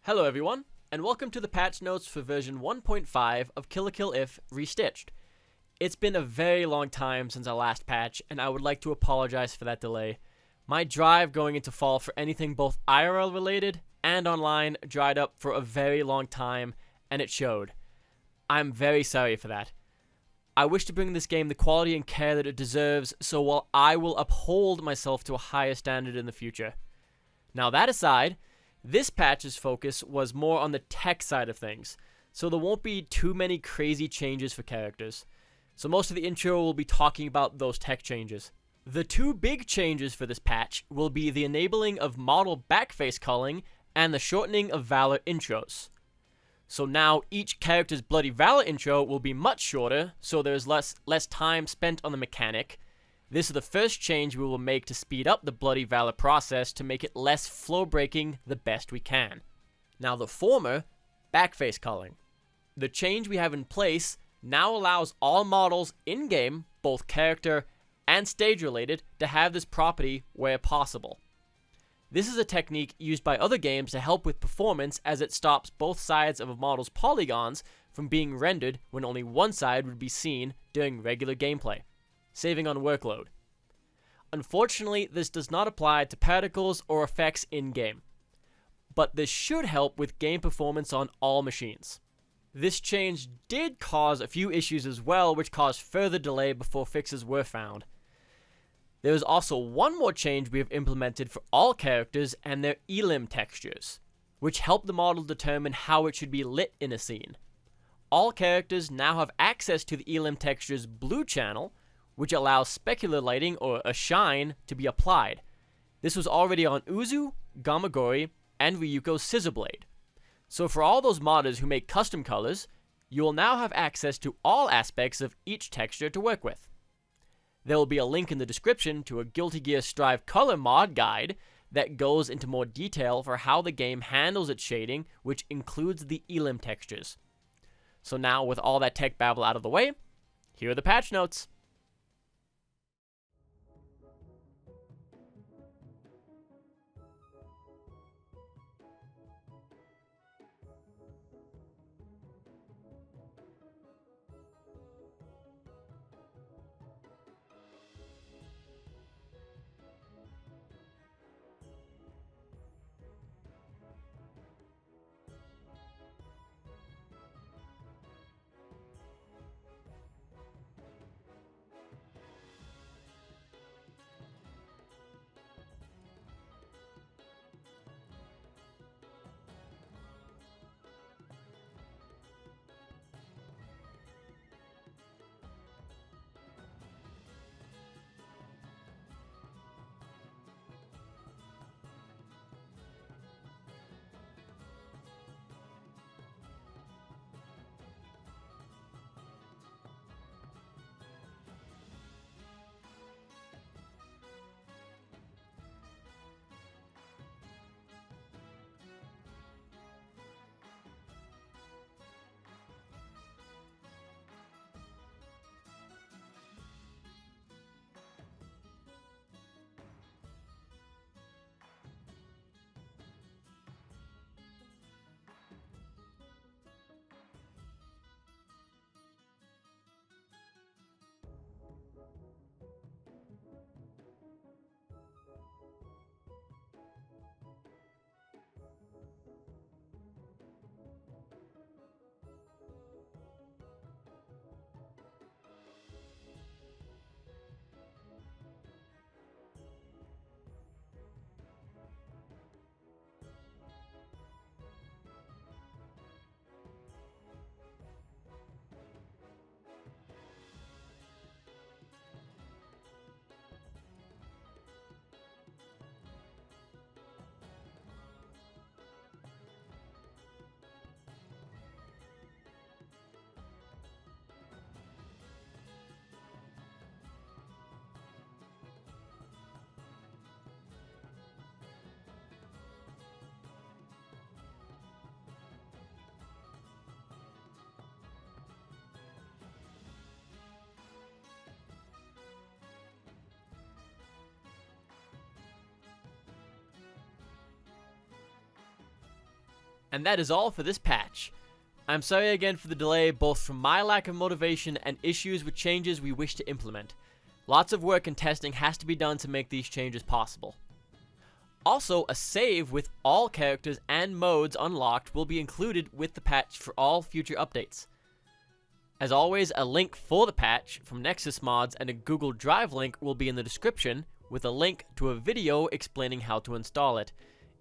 Hello everyone, and welcome to the patch notes for version 1.5 of Kill la Kill If Restitched. It's been a very long time since our last patch, and I would like to apologize for that delay. My drive going into fall for anything both IRL related and online dried up for a very long time, and it showed. I'm very sorry for that. I wish to bring this game the quality and care that it deserves, so while I will uphold myself to a higher standard in the future. Now that aside, this patch's focus was more on the tech side of things, so there won't be too many crazy changes for characters. So most of the intro will be talking about those tech changes. The two big changes for this patch will be the enabling of model backface culling and the shortening of Valor intros. So now each character's Bloody Valor intro will be much shorter, so there's less time spent on the mechanic. This is the first change we will make to speed up the Bloody Valor process to make it less flow-breaking the best we can. Now the former, backface culling. The change we have in place now allows all models in-game, both character and stage-related, to have this property where possible. This is a technique used by other games to help with performance, as it stops both sides of a model's polygons from being rendered when only one side would be seen during regular gameplay, saving on workload. Unfortunately, this does not apply to particles or effects in-game, but this should help with game performance on all machines. This change did cause a few issues as well, which caused further delay before fixes were found. There is also one more change we have implemented for all characters and their elim textures, which help the model determine how it should be lit in a scene. All characters now have access to the elim texture's blue channel, which allows specular lighting or a shine to be applied. This was already on Uzu, Gamagori, and Ryuko's Scissor Blade. So for all those modders who make custom colors, you will now have access to all aspects of each texture to work with. There will be a link in the description to a Guilty Gear Strive color mod guide that goes into more detail for how the game handles its shading, which includes the elim textures. So now with all that tech babble out of the way, here are the patch notes. And that is all for this patch. I'm sorry again for the delay, both from my lack of motivation and issues with changes we wish to implement. Lots of work and testing has to be done to make these changes possible. Also, a save with all characters and modes unlocked will be included with the patch for all future updates. As always, a link for the patch from Nexus Mods and a Google Drive link will be in the description, with a link to a video explaining how to install it.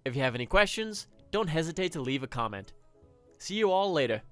If you have any questions, don't hesitate to leave a comment. See you all later.